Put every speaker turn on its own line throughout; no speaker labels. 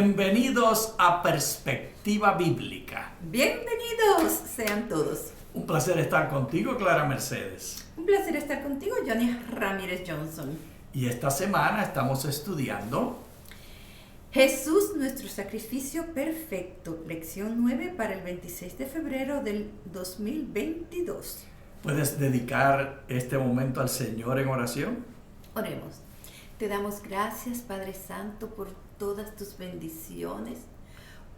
Bienvenidos a Perspectiva Bíblica.
Bienvenidos sean todos.
Un placer estar contigo, Clara Mercedes.
Un placer estar contigo, Johnny Ramírez Johnson.
Y esta semana estamos estudiando
Jesús, nuestro sacrificio perfecto. Lección 9 para el 26 de febrero del 2022.
¿Puedes dedicar este momento al Señor en oración?
Oremos. Te damos gracias, Padre Santo, por todas tus bendiciones,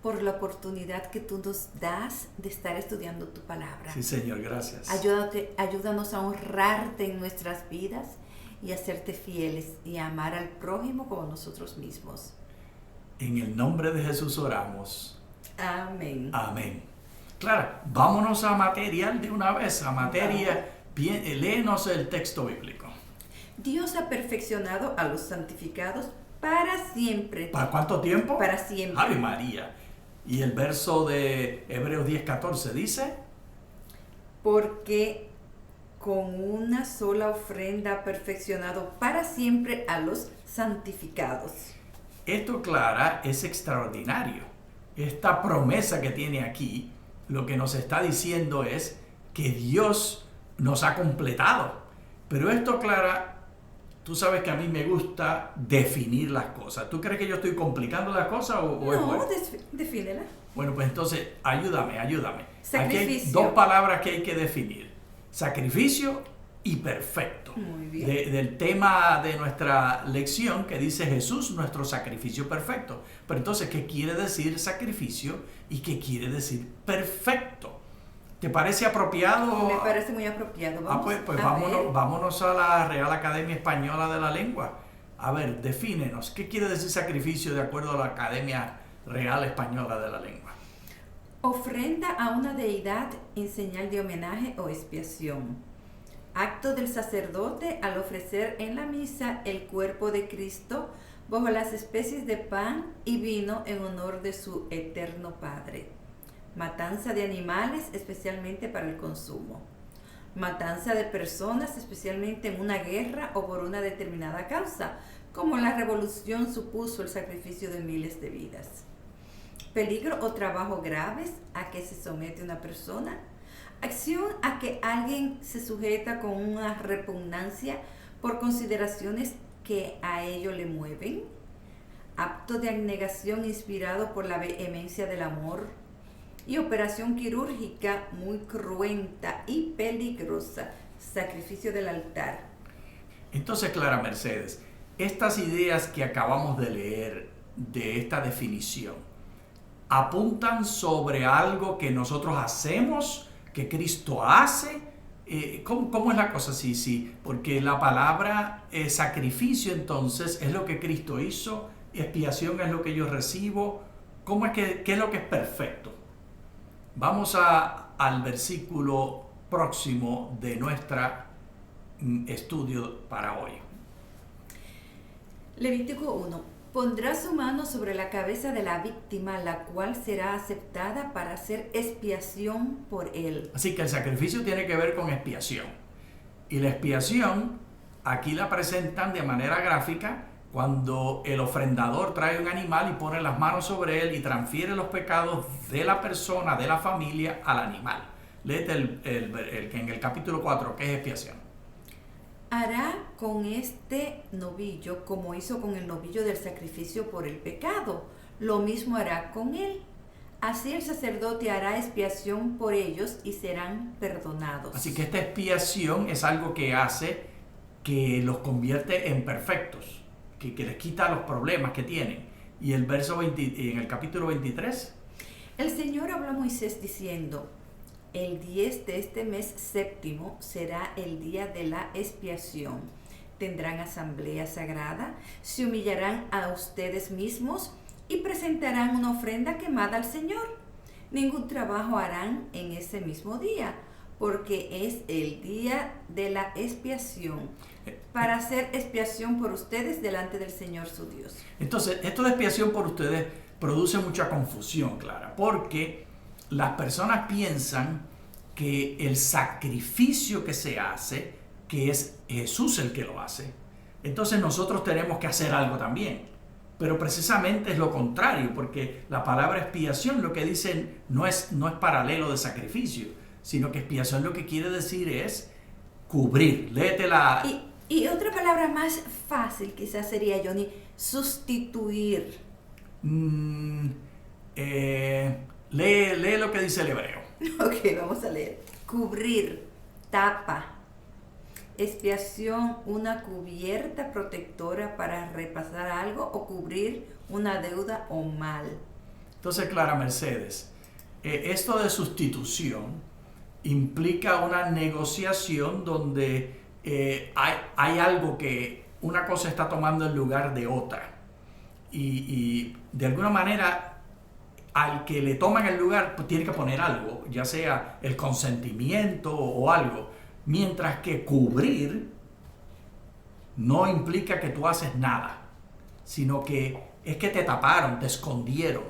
por la oportunidad que tú nos das de estar estudiando tu palabra.
Sí, Señor, gracias.
Ayúdanos a honrarte en nuestras vidas y a serte fieles y a amar al prójimo como nosotros mismos.
En el nombre de Jesús oramos.
Amén.
Amén. Clara, vámonos a materia de una vez, a materia. Bien, léenos el texto bíblico.
Dios ha perfeccionado a los santificados para siempre.
¿Para cuánto tiempo?
Para siempre.
Ave María. Y el verso de Hebreos 10:14 dice:
porque con una sola ofrenda ha perfeccionado para siempre a los santificados.
Esto, Clara, es extraordinario. Esta promesa que tiene aquí, lo que nos está diciendo es que Dios nos ha completado. Pero esto, Clara, tú sabes que a mí me gusta definir las cosas. ¿Tú crees que yo estoy complicando las cosas o es
No,
bueno?
defínela.
Bueno, pues entonces, ayúdame.
Sacrificio.
Aquí hay dos palabras que hay que definir. Sacrificio y perfecto.
Muy bien.
Del tema de nuestra lección que dice Jesús, nuestro sacrificio perfecto. Pero entonces, ¿qué quiere decir sacrificio y qué quiere decir perfecto? ¿Te parece apropiado?
Me parece muy apropiado.
Pues vámonos a la Real Academia Española de la Lengua. A ver, defínenos. ¿Qué quiere decir sacrificio de acuerdo a la Academia Real Española de la Lengua?
Ofrenda a una deidad en señal de homenaje o expiación. Acto del sacerdote al ofrecer en la misa el cuerpo de Cristo bajo las especies de pan y vino en honor de su eterno Padre. Matanza de animales, especialmente para el consumo. Matanza de personas, especialmente en una guerra o por una determinada causa, como la revolución supuso el sacrificio de miles de vidas. Peligro o trabajo graves a que se somete una persona. Acción a que alguien se sujeta con una repugnancia por consideraciones que a ello le mueven. Acto de abnegación inspirado por la vehemencia del amor. Y operación quirúrgica muy cruenta y peligrosa, sacrificio del altar.
Entonces, Clara Mercedes, estas ideas que acabamos de leer de esta definición, ¿apuntan sobre algo que nosotros hacemos, que Cristo hace? ¿Cómo es la cosa? Sí, porque la palabra sacrificio entonces es lo que Cristo hizo, expiación es lo que yo recibo. ¿Qué es lo que es perfecto? Vamos al versículo próximo de nuestro estudio para hoy.
Levítico 1. Pondrá su mano sobre la cabeza de la víctima, la cual será aceptada para hacer expiación por él.
Así que el sacrificio tiene que ver con expiación. Y la expiación, aquí la presentan de manera gráfica, cuando el ofrendador trae un animal y pone las manos sobre él y transfiere los pecados de la persona, de la familia, al animal. Léete en el capítulo 4, ¿qué es expiación?
Hará con este novillo como hizo con el novillo del sacrificio por el pecado. Lo mismo hará con él. Así el sacerdote hará expiación por ellos y serán perdonados.
Así que esta expiación es algo que hace que los convierte en perfectos, que les quita los problemas que tienen. Y en el capítulo 23.
El Señor habló a Moisés diciendo: el 10 de este mes séptimo será el día de la expiación. Tendrán asamblea sagrada, se humillarán a ustedes mismos y presentarán una ofrenda quemada al Señor. Ningún trabajo harán en ese mismo día, porque es el día de la expiación, para hacer expiación por ustedes delante del Señor su Dios.
Entonces, esto de expiación por ustedes produce mucha confusión, Clara, porque las personas piensan que el sacrificio que se hace, que es Jesús el que lo hace, entonces nosotros tenemos que hacer algo también. Pero precisamente es lo contrario, porque la palabra expiación lo que dice no es paralelo de sacrificio, sino que expiación lo que quiere decir es cubrir. Léete la...
Y otra palabra más fácil quizás sería, Johnny, sustituir.
Lee lo que dice el hebreo.
Ok, vamos a leer. Cubrir, tapa. Expiación, una cubierta protectora para repasar algo o cubrir una deuda o mal.
Entonces, Clara Mercedes, esto de sustitución implica una negociación donde hay algo que una cosa está tomando el lugar de otra. Y de alguna manera, al que le toman el lugar, pues tiene que poner algo, ya sea el consentimiento o algo. Mientras que cubrir no implica que tú haces nada, sino que es que te taparon, te escondieron.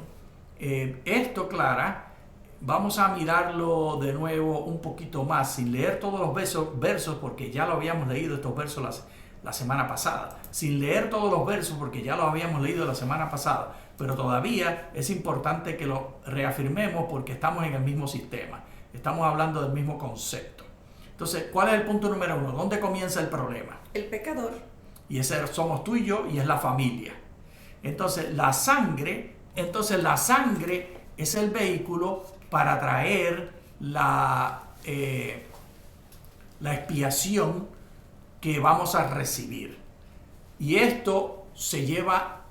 Esto, Clara, vamos a mirarlo de nuevo un poquito más, sin leer todos los versos, porque ya lo habíamos leído estos versos la semana pasada. Sin leer todos los versos, porque ya lo habíamos leído la semana pasada. Pero todavía es importante que lo reafirmemos porque estamos en el mismo sistema. Estamos hablando del mismo concepto. Entonces, ¿cuál es el punto número 1? ¿Dónde comienza el problema?
El pecador.
Y ese somos tú y yo, y es la familia. Entonces, la sangre es el vehículo para traer la expiación que vamos a recibir. Y esto se lleva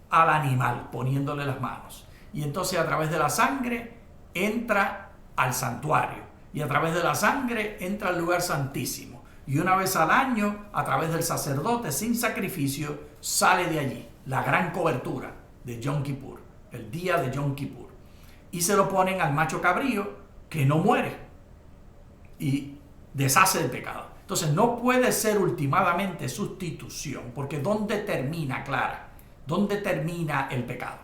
al animal, poniéndole las manos. Y entonces a través de la sangre entra al santuario. Y a través de la sangre entra al lugar santísimo. Y una vez al año, a través del sacerdote sin sacrificio, sale de allí la gran cobertura de Yom Kippur, el día de Yom Kippur. Y se lo ponen al macho cabrío que no muere y deshace el pecado. Entonces no puede ser ultimadamente sustitución, porque ¿dónde termina, Clara? ¿Dónde termina el pecado?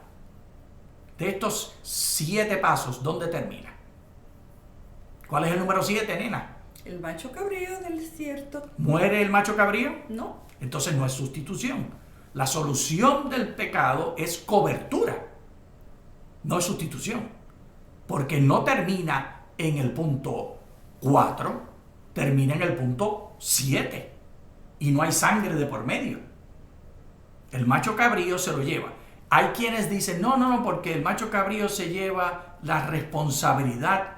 De estos 7 pasos, ¿dónde termina? ¿Cuál es el número 7, nena?
El macho cabrío del desierto.
¿Muere el macho cabrío?
No.
Entonces no es sustitución. La solución del pecado es cobertura, no es sustitución. Porque no termina en el punto 4, termina en el punto 7. Y no hay sangre de por medio. El macho cabrío se lo lleva. Hay quienes dicen, no, porque el macho cabrío se lleva la responsabilidad,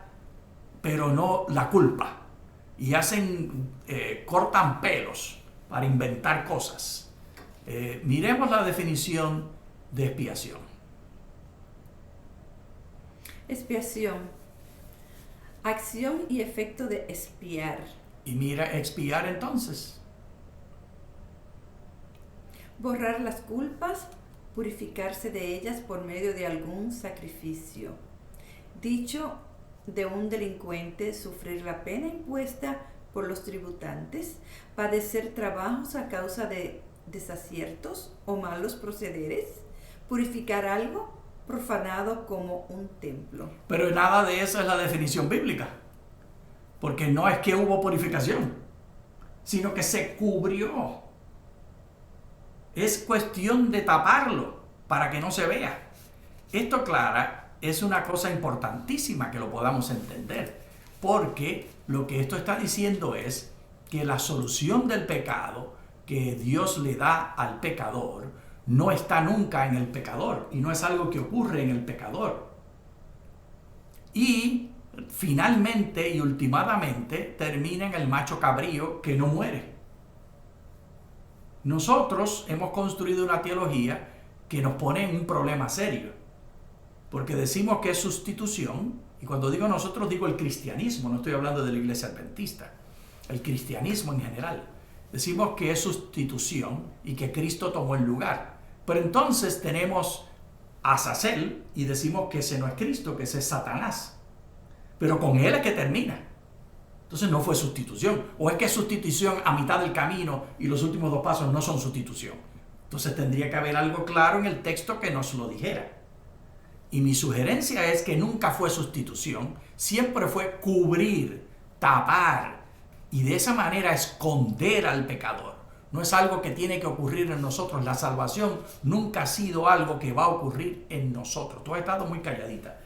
pero no la culpa. Y cortan pelos para inventar cosas. Miremos la definición de expiación.
Expiación. Acción y efecto de expiar.
Y mira, expiar entonces.
Borrar las culpas, purificarse de ellas por medio de algún sacrificio. Dicho de un delincuente, sufrir la pena impuesta por los tributantes, padecer trabajos a causa de desaciertos o malos procederes, purificar algo profanado como un templo.
Pero nada de eso es la definición bíblica, porque no es que hubo purificación, sino que se cubrió. Es cuestión de taparlo para que no se vea. Esto, Clara, es una cosa importantísima que lo podamos entender, porque lo que esto está diciendo es que la solución del pecado que Dios le da al pecador no está nunca en el pecador y no es algo que ocurre en el pecador. Y finalmente y ultimadamente termina en el macho cabrío que no muere. Nosotros hemos construido una teología que nos pone en un problema serio, porque decimos que es sustitución, y cuando digo nosotros digo el cristianismo, no estoy hablando de la iglesia adventista, el cristianismo en general. Decimos que es sustitución y que Cristo tomó el lugar. Pero entonces tenemos a Azazel y decimos que ese no es Cristo, que ese es Satanás. Pero con él es que termina. Entonces no fue sustitución. O es que es sustitución a mitad del camino y los últimos 2 pasos no son sustitución. Entonces tendría que haber algo claro en el texto que nos lo dijera. Y mi sugerencia es que nunca fue sustitución, siempre fue cubrir, tapar y de esa manera esconder al pecador. no es algo que tiene que ocurrir en nosotros. La salvación nunca ha sido algo que va a ocurrir en nosotros. Tú has estado muy calladita.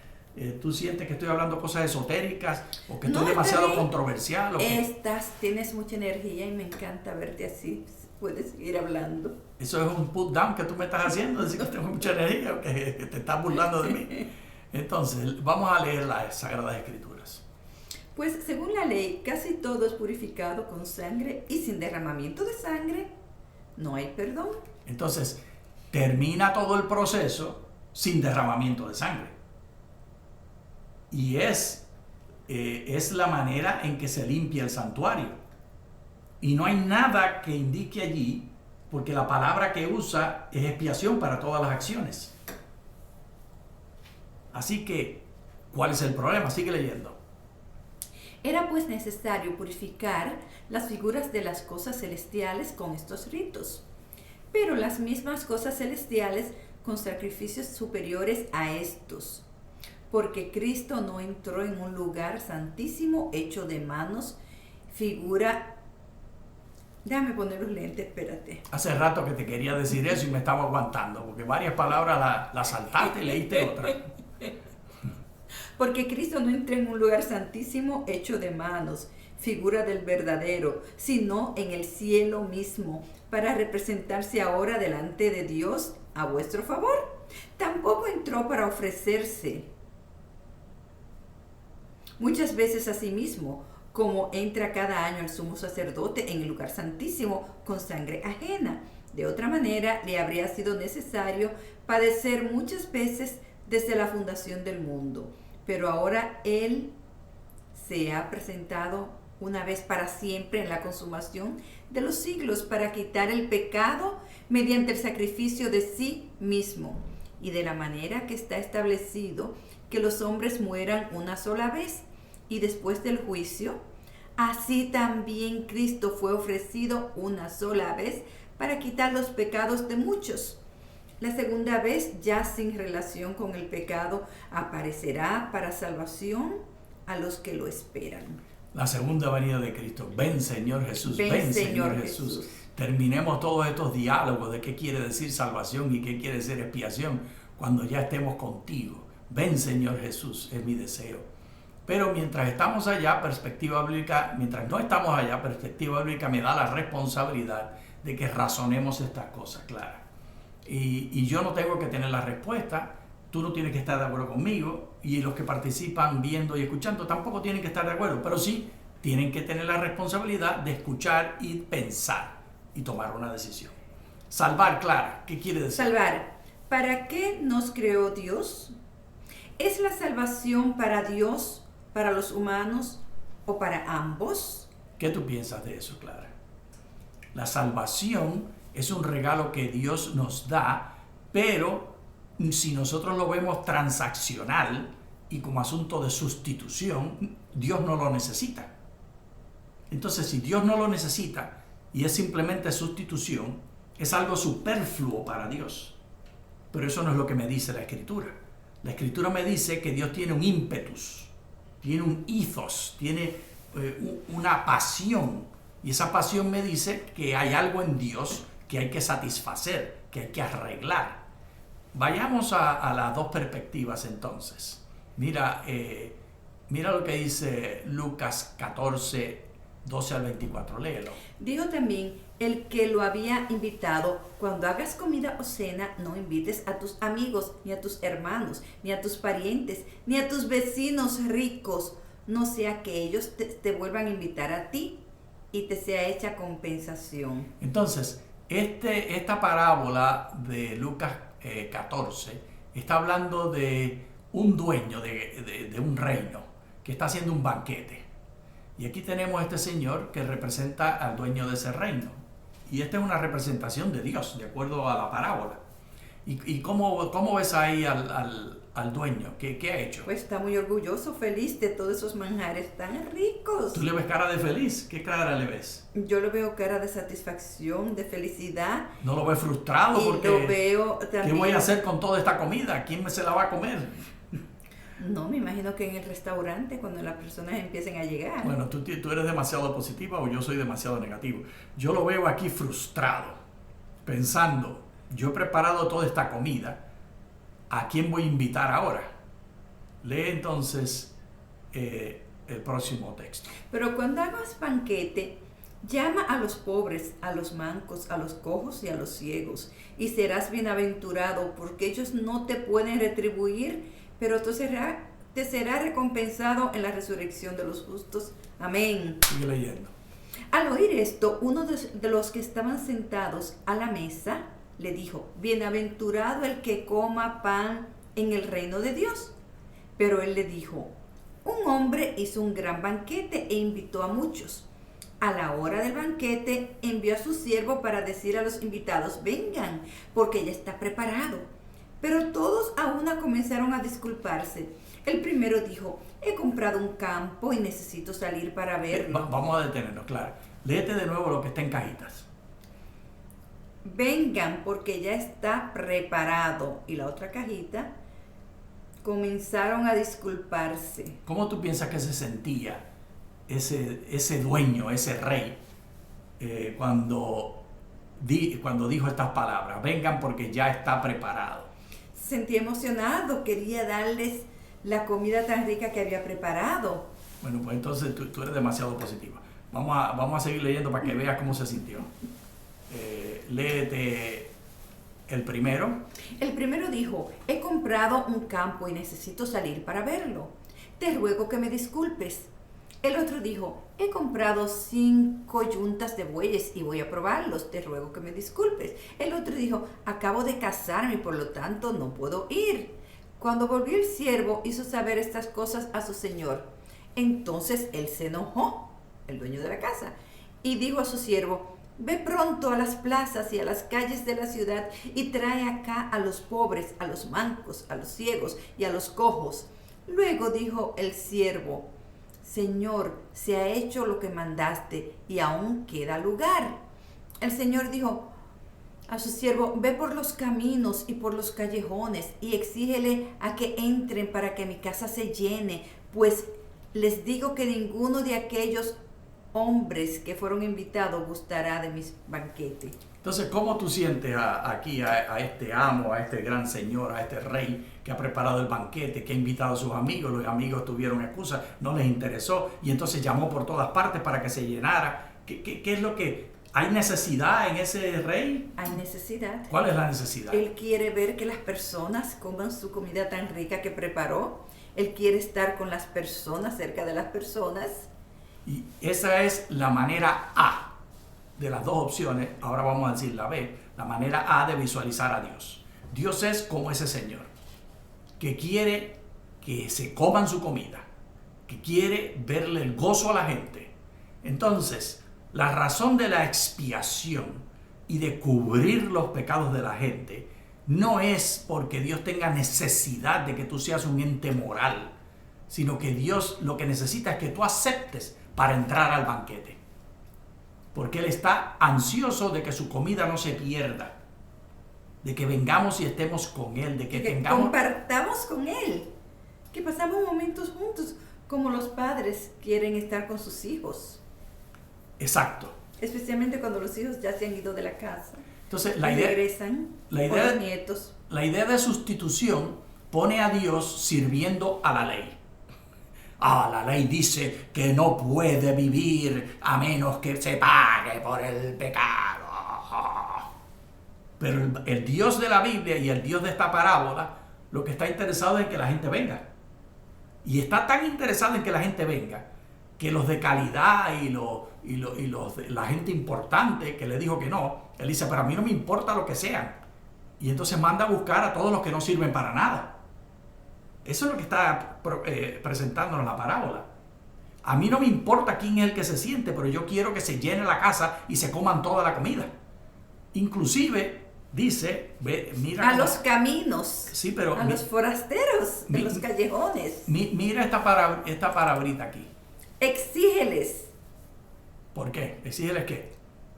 ¿Tú sientes que estoy hablando cosas esotéricas o que estoy demasiado controversial? ¿O qué?
Tienes mucha energía y me encanta verte así. Puedes seguir hablando.
Eso es un put down que tú me estás haciendo, decir que tengo mucha energía o que te estás burlando de mí. Entonces, vamos a leer las Sagradas Escrituras.
Pues según la ley, casi todo es purificado con sangre y sin derramamiento de sangre no hay perdón.
Entonces, termina todo el proceso sin derramamiento de sangre. Y es la manera en que se limpia el santuario. Y no hay nada que indique allí, porque la palabra que usa es expiación para todas las acciones. Así que, ¿cuál es el problema? Sigue leyendo.
Era pues necesario purificar las figuras de las cosas celestiales con estos ritos, pero las mismas cosas celestiales con sacrificios superiores a estos, porque Cristo no entró en un lugar santísimo hecho de manos, figura... Déjame poner los lentes, espérate.
Hace rato que te quería decir eso y me estaba aguantando, porque varias palabras las saltaste y leíste otra.
Porque Cristo no entró en un lugar santísimo hecho de manos, figura del verdadero, sino en el cielo mismo, para representarse ahora delante de Dios a vuestro favor. Tampoco entró para ofrecerse muchas veces a sí mismo, como entra cada año el sumo sacerdote en el lugar santísimo con sangre ajena. De otra manera, le habría sido necesario padecer muchas veces desde la fundación del mundo. Pero ahora Él se ha presentado una vez para siempre en la consumación de los siglos para quitar el pecado mediante el sacrificio de sí mismo, y de la manera que está establecido que los hombres mueran una sola vez y después del juicio, así también Cristo fue ofrecido una sola vez para quitar los pecados de muchos. La segunda vez, ya sin relación con el pecado, aparecerá para salvación a los que lo esperan.
La segunda venida de Cristo. Ven, Señor Jesús. Ven, Señor Jesús. Terminemos todos estos diálogos de qué quiere decir salvación y qué quiere decir expiación cuando ya estemos contigo. Ven, Señor Jesús, es mi deseo. Pero mientras estamos allá, perspectiva bíblica, mientras no estamos allá, perspectiva bíblica me da la responsabilidad de que razonemos estas cosas claras. Y yo no tengo que tener la respuesta, tú no tienes que estar de acuerdo conmigo, y los que participan viendo y escuchando tampoco tienen que estar de acuerdo, pero sí tienen que tener la responsabilidad de escuchar y pensar y tomar una decisión. Salvar, Clara, ¿qué quiere decir?
Salvar. ¿Para qué nos creó Dios? ¿Es la salvación para Dios, para los humanos o para ambos?
¿Qué tú piensas de eso, Clara? La salvación es un regalo que Dios nos da, pero si nosotros lo vemos transaccional y como asunto de sustitución, Dios no lo necesita. Entonces, si Dios no lo necesita y es simplemente sustitución, es algo superfluo para Dios. Pero eso no es lo que me dice la Escritura. La Escritura me dice que Dios tiene un ímpetus, tiene un ethos, tiene una pasión. Y esa pasión me dice que hay algo en Dios que hay que satisfacer, que hay que arreglar. Vayamos a las dos perspectivas entonces. Mira lo que dice Lucas 14, 12 al 24. Léelo.
Dijo también el que lo había invitado: cuando hagas comida o cena, no invites a tus amigos, ni a tus hermanos, ni a tus parientes, ni a tus vecinos ricos, no sea que ellos te vuelvan a invitar a ti y te sea hecha compensación.
Entonces, esta parábola de Lucas 14 está hablando de un dueño de un reino que está haciendo un banquete. Y aquí tenemos a este señor que representa al dueño de ese reino. Y esta es una representación de Dios, de acuerdo a la parábola. ¿Y cómo ves ahí al dueño? ¿Qué ha hecho?
Pues está muy orgulloso, feliz de todos esos manjares tan ricos.
¿Tú le ves cara de feliz? ¿Qué cara le ves?
Yo lo veo cara de satisfacción, de felicidad.
¿No lo ves frustrado?
Y
porque
lo veo también...
¿qué voy a hacer con toda esta comida? ¿Quién se la va a comer?
No, me imagino que en el restaurante, cuando las personas empiecen a llegar.
Bueno, tú eres demasiado positiva o yo soy demasiado negativo. Yo lo veo aquí frustrado, pensando, yo he preparado toda esta comida, ¿a quién voy a invitar ahora? Lee entonces el próximo texto.
Pero cuando hagas banquete, llama a los pobres, a los mancos, a los cojos y a los ciegos, y serás bienaventurado, porque ellos no te pueden retribuir, pero te será recompensado en la resurrección de los justos. Amén.
Sigue leyendo.
Al oír esto, uno de los que estaban sentados a la mesa le dijo: bienaventurado el que coma pan en el reino de Dios. Pero él le dijo: un hombre hizo un gran banquete e invitó a muchos. A la hora del banquete envió a su siervo para decir a los invitados: vengan, porque ya está preparado. Pero todos a una comenzaron a disculparse. El primero dijo: he comprado un campo y necesito salir para verlo.
Vamos a detenernos, claro. Léete de nuevo lo que está en cajitas.
Vengan, porque ya está preparado. Y la otra cajita, comenzaron a disculparse.
¿Cómo tú piensas que se sentía ese dueño, ese rey, cuando dijo estas palabras? Vengan porque ya está preparado.
Se sentía emocionado, quería darles la comida tan rica que había preparado.
Bueno, pues entonces tú eres demasiado positiva. Vamos a seguir leyendo para que veas cómo se sintió. Léete el primero.
El primero dijo: he comprado un campo y necesito salir para verlo. Te ruego que me disculpes. El otro dijo: he comprado 5 yuntas de bueyes y voy a probarlos. Te ruego que me disculpes. El otro dijo: acabo de casarme y por lo tanto no puedo ir. Cuando volvió el siervo, hizo saber estas cosas a su señor. Entonces él se enojó, el dueño de la casa, y dijo a su siervo: ve pronto a las plazas y a las calles de la ciudad y trae acá a los pobres, a los mancos, a los ciegos y a los cojos. Luego dijo el siervo: Señor, se ha hecho lo que mandaste y aún queda lugar. El Señor dijo a su siervo: ve por los caminos y por los callejones y exígele a que entren para que mi casa se llene, pues les digo que ninguno de aquellos hombres que fueron invitados gustará de mis banquetes.
Entonces, ¿cómo tú sientes aquí a este amo, a este gran señor, a este rey que ha preparado el banquete, que ha invitado a sus amigos? Los amigos tuvieron excusa, no les interesó y entonces llamó por todas partes para que se llenara. ¿Qué es lo que... ¿Hay necesidad en ese rey?
Hay necesidad.
¿Cuál es la necesidad?
Él quiere ver que las personas coman su comida tan rica que preparó. Él quiere estar con las personas, cerca de las personas.
Y esa es la manera A de las dos opciones. Ahora vamos a decir la B, la manera A de visualizar a Dios. Dios es como ese señor que quiere que se coman su comida, que quiere verle el gozo a la gente. Entonces, la razón de la expiación y de cubrir los pecados de la gente no es porque Dios tenga necesidad de que tú seas un ente moral, sino que Dios lo que necesita es que tú aceptes para entrar al banquete. Porque Él está ansioso de que su comida no se pierda, de que vengamos y estemos con Él, de que tengamos...
compartamos con Él, que pasamos momentos juntos, como los padres quieren estar con sus hijos.
Exacto.
Especialmente cuando los hijos ya se han ido de la casa.
Entonces,
regresan con los nietos.
La idea de sustitución pone a Dios sirviendo a la ley. La ley dice que no puede vivir a menos que se pague por el pecado. Pero el Dios de la Biblia y el Dios de esta parábola lo que está interesado es en que la gente venga. Y está tan interesado en que la gente venga que los de calidad la gente importante que le dijo que no, él dice: pero a mí no me importa lo que sean. Y entonces manda a buscar a todos los que no sirven para nada. Eso es lo que está presentándonos la parábola. A mí no me importa quién es el que se siente, pero yo quiero que se llene la casa y se coman toda la comida. Inclusive dice, mira...
A los caminos,
sí, pero
a los forasteros, en los callejones.
Mira esta palabrita aquí.
Exígeles.
¿Por qué? ¿Exígeles qué?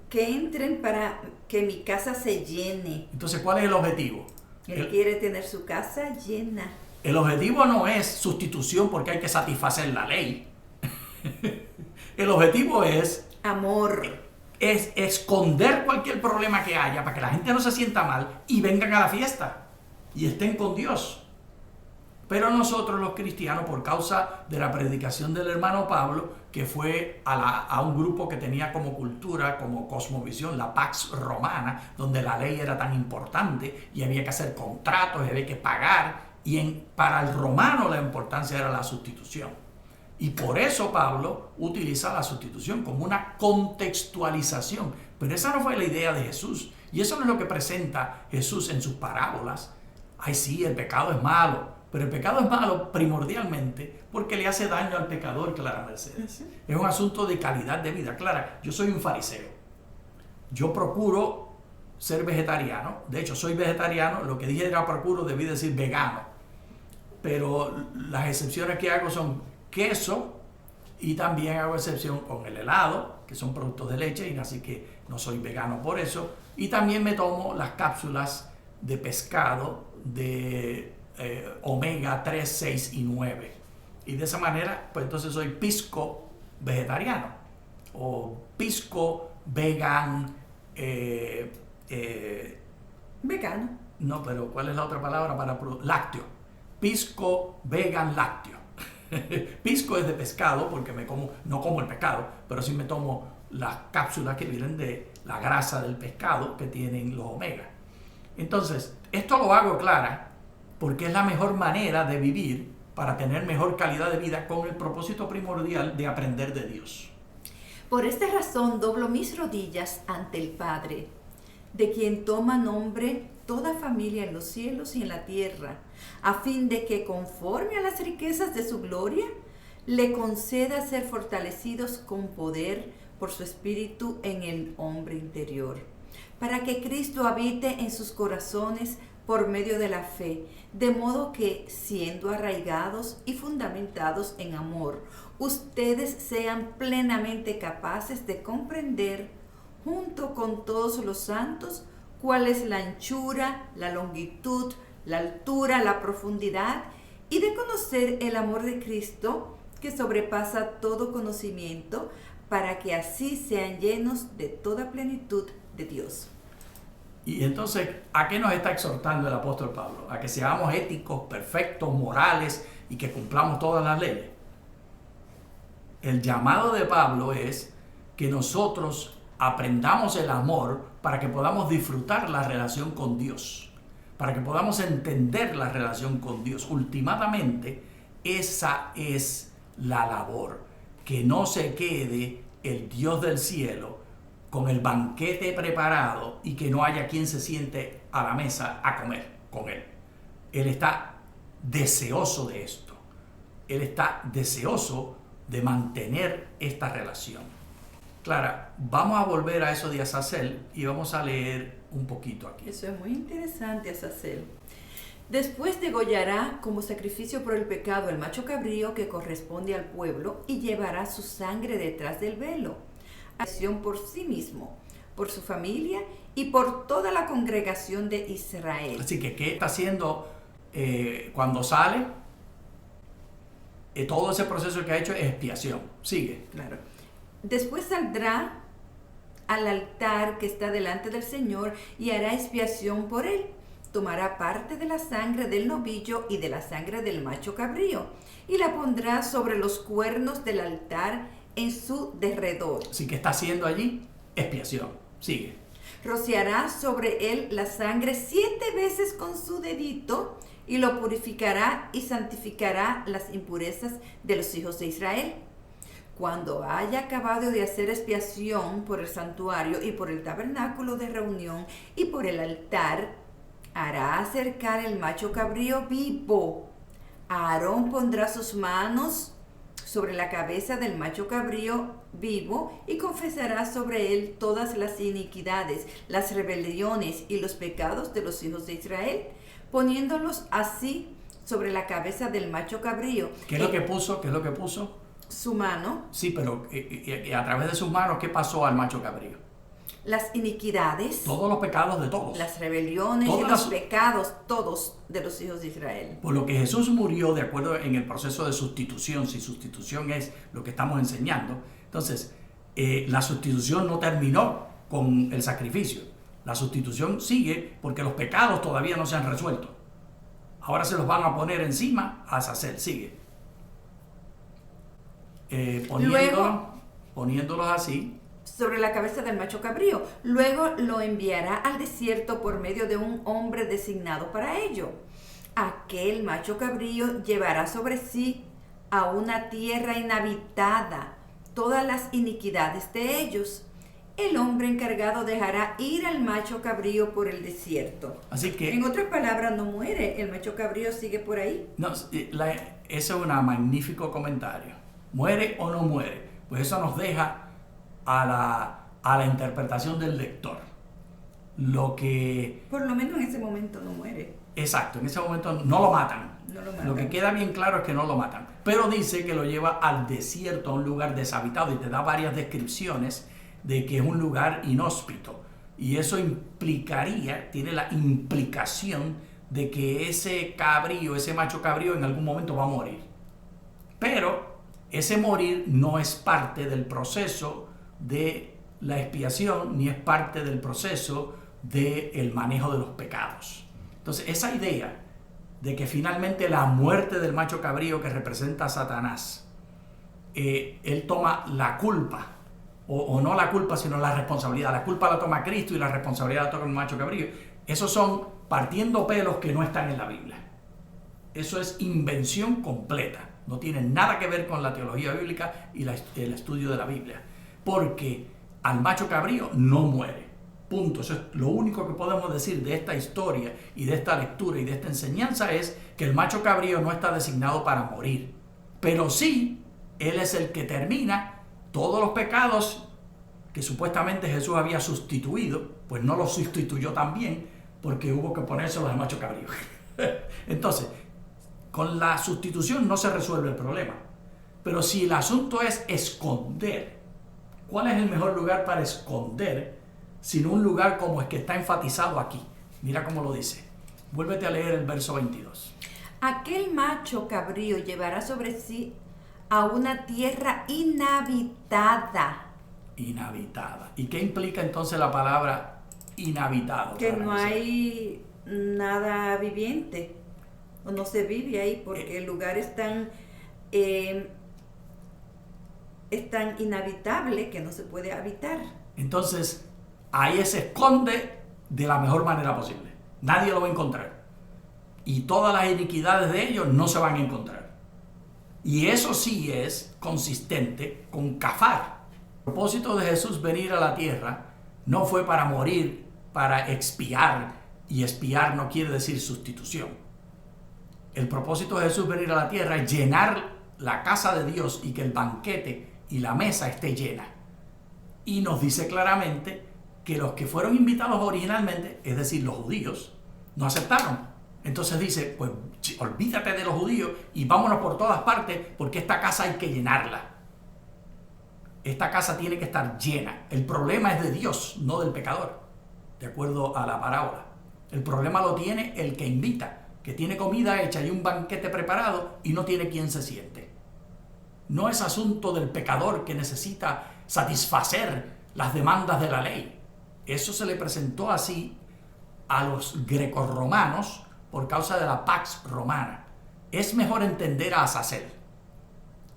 Que entren para que mi casa se llene.
Entonces, ¿cuál es el objetivo?
Él quiere tener su casa llena.
El objetivo no es sustitución porque hay que satisfacer la ley. El objetivo es
amor.
Es esconder cualquier problema que haya para que la gente no se sienta mal y vengan a la fiesta y estén con Dios. Pero nosotros los cristianos, por causa de la predicación del hermano Pablo, que fue a un grupo que tenía como cultura, como cosmovisión, la Pax Romana, donde la ley era tan importante y había que hacer contratos y había que pagar, para el romano la importancia era la sustitución. Y por eso Pablo utiliza la sustitución como una contextualización. Pero esa no fue la idea de Jesús. Y eso no es lo que presenta Jesús en sus parábolas. Ay, sí, el pecado es malo. Pero el pecado es malo primordialmente porque le hace daño al pecador, Clara Mercedes. Es un asunto de calidad de vida. Clara, yo soy un fariseo. Yo procuro ser vegetariano. De hecho, soy vegetariano. Lo que dije era procuro, debí decir vegano. Pero las excepciones que hago son queso y también hago excepción con el helado, que son productos de leche, y así que no soy vegano por eso. Y también me tomo las cápsulas de pescado de omega 3, 6 y 9. Y de esa manera, pues entonces soy pisco vegetariano o pisco vegan.
Vegano.
No, pero ¿cuál es la otra palabra para lácteo? Pisco vegan lácteo. Pisco es de pescado porque no como el pescado, pero sí me tomo las cápsulas que vienen de la grasa del pescado que tienen los omega. Entonces, esto lo hago, Clara, porque es la mejor manera de vivir para tener mejor calidad de vida con el propósito primordial de aprender de Dios.
Por esta razón doblo mis rodillas ante el Padre, de quien toma nombre toda familia en los cielos y en la tierra, a fin de que conforme a las riquezas de su gloria, le conceda ser fortalecidos con poder por su espíritu en el hombre interior, para que Cristo habite en sus corazones por medio de la fe, de modo que, siendo arraigados y fundamentados en amor, ustedes sean plenamente capaces de comprender, junto con todos los santos, cuál es la anchura, la longitud, la altura, la profundidad, y de conocer el amor de Cristo, que sobrepasa todo conocimiento, para que así sean llenos de toda plenitud de Dios.
Y entonces, ¿a qué nos está exhortando el apóstol Pablo? A que seamos éticos, perfectos, morales y que cumplamos todas las leyes. El llamado de Pablo es que nosotros aprendamos el amor para que podamos disfrutar la relación con Dios, para que podamos entender la relación con Dios. Últimamente, esa es la labor, que no se quede el Dios del cielo con el banquete preparado y que no haya quien se siente a la mesa a comer con él. Él está deseoso de esto. Él está deseoso de mantener esta relación. Clara, vamos a volver a eso de Azazel y vamos a leer un poquito aquí.
Eso es muy interesante, Azazel. Después degollará como sacrificio por el pecado el macho cabrío que corresponde al pueblo y llevará su sangre detrás del velo, acción por sí mismo, por su familia y por toda la congregación de Israel.
Así que, ¿qué está haciendo cuando sale? Todo ese proceso que ha hecho es expiación. Sigue.
Claro. Después saldrá al altar que está delante del Señor y hará expiación por él. Tomará parte de la sangre del novillo y de la sangre del macho cabrío y la pondrá sobre los cuernos del altar en su derredor.
Así que está haciendo allí expiación. Sigue.
Rociará sobre él la sangre 7 veces con su dedito y lo purificará y santificará las impurezas de los hijos de Israel. Cuando haya acabado de hacer expiación por el santuario y por el tabernáculo de reunión y por el altar, hará acercar el macho cabrío vivo. Aarón pondrá sus manos sobre la cabeza del macho cabrío vivo y confesará sobre él todas las iniquidades, las rebeliones y los pecados de los hijos de Israel, poniéndolos así sobre la cabeza del macho cabrío.
¿Qué es lo que puso? ¿Qué es lo que puso?
Su mano.
Sí, pero a través de sus manos, ¿qué pasó al macho cabrío?
las iniquidades,
todos los pecados de todos.
las rebeliones
Todas
y los
las-
pecados, todos de los hijos de Israel.
Por lo que Jesús murió de acuerdo en el proceso de sustitución, si sustitución es lo que estamos enseñando, entonces la sustitución no terminó con el sacrificio. La sustitución sigue porque los pecados todavía no se han resuelto. Ahora se los van a poner encima a Azazel, sigue. Poniéndolos así.
Sobre la cabeza del macho cabrío. Luego lo enviará al desierto por medio de un hombre designado para ello. Aquel macho cabrío llevará sobre sí a una tierra inhabitada todas las iniquidades de ellos. El hombre encargado dejará ir al macho cabrío por el desierto.
Así que,
En otras palabras, no muere. El macho cabrío sigue por ahí.
no, ese es un magnífico comentario. ¿Muere o no muere? Pues eso nos deja a la interpretación del lector. Lo que...
Por lo menos en ese momento no muere.
Exacto, en ese momento no lo matan.
No lo matan.
Lo que queda bien claro es que no lo matan. Pero dice que lo lleva al desierto, a un lugar deshabitado, y te da varias descripciones de que es un lugar inhóspito. Y eso implicaría, tiene la implicación de que ese cabrío, ese macho cabrío en algún momento va a morir. Pero ese morir no es parte del proceso de la expiación, ni es parte del proceso del manejo de los pecados. Entonces, esa idea de que finalmente la muerte del macho cabrío que representa a Satanás, él toma la culpa, o no la culpa, sino la responsabilidad. La culpa la toma Cristo y la responsabilidad la toma el macho cabrío. Esos son partiendo pelos que no están en la Biblia. Eso es invención completa. No tiene nada que ver con la teología bíblica y el estudio de la Biblia. Porque al macho cabrío no muere. Punto. Eso es lo único que podemos decir de esta historia y de esta lectura y de esta enseñanza, es que el macho cabrío no está designado para morir. Pero sí, él es el que termina todos los pecados que supuestamente Jesús había sustituido, pues no los sustituyó también, porque hubo que ponérselos al macho cabrío. Entonces, con la sustitución no se resuelve el problema. Pero si el asunto es esconder, ¿cuál es el mejor lugar para esconder sino un lugar como el que está enfatizado aquí? Mira cómo lo dice. Vuélvete a leer el verso 22.
Aquel macho cabrío llevará sobre sí a una tierra inhabitada.
Inhabitada. ¿Y qué implica entonces la palabra inhabitado?
Que no hay nada viviente, o no se vive ahí, porque el lugar es tan inhabitable que no se puede habitar.
Entonces, ahí se esconde de la mejor manera posible. Nadie lo va a encontrar. Y todas las iniquidades de ellos no se van a encontrar. Y eso sí es consistente con Cafar. El propósito de Jesús venir a la tierra no fue para morir, para expiar. Y expiar no quiere decir sustitución. El propósito de Jesús venir a la tierra es llenar la casa de Dios y que el banquete y la mesa esté llena. Y nos dice claramente que los que fueron invitados originalmente, es decir, los judíos, no aceptaron. Entonces dice, pues olvídate de los judíos y vámonos por todas partes, porque esta casa hay que llenarla. Esta casa tiene que estar llena. El problema es de Dios, no del pecador, de acuerdo a la parábola. El problema lo tiene el que invita, que tiene comida hecha y un banquete preparado y no tiene quien se siente. No es asunto del pecador que necesita satisfacer las demandas de la ley. Eso se le presentó así a los grecorromanos por causa de la Pax Romana. Es mejor entender a Azazel.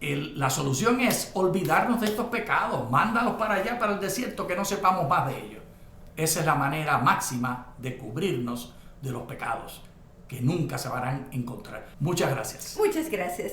La solución es olvidarnos de estos pecados, mándalos para allá, para el desierto, que no sepamos más de ellos. Esa es la manera máxima de cubrirnos de los pecados, que nunca se van a encontrar. Muchas gracias.
Muchas gracias.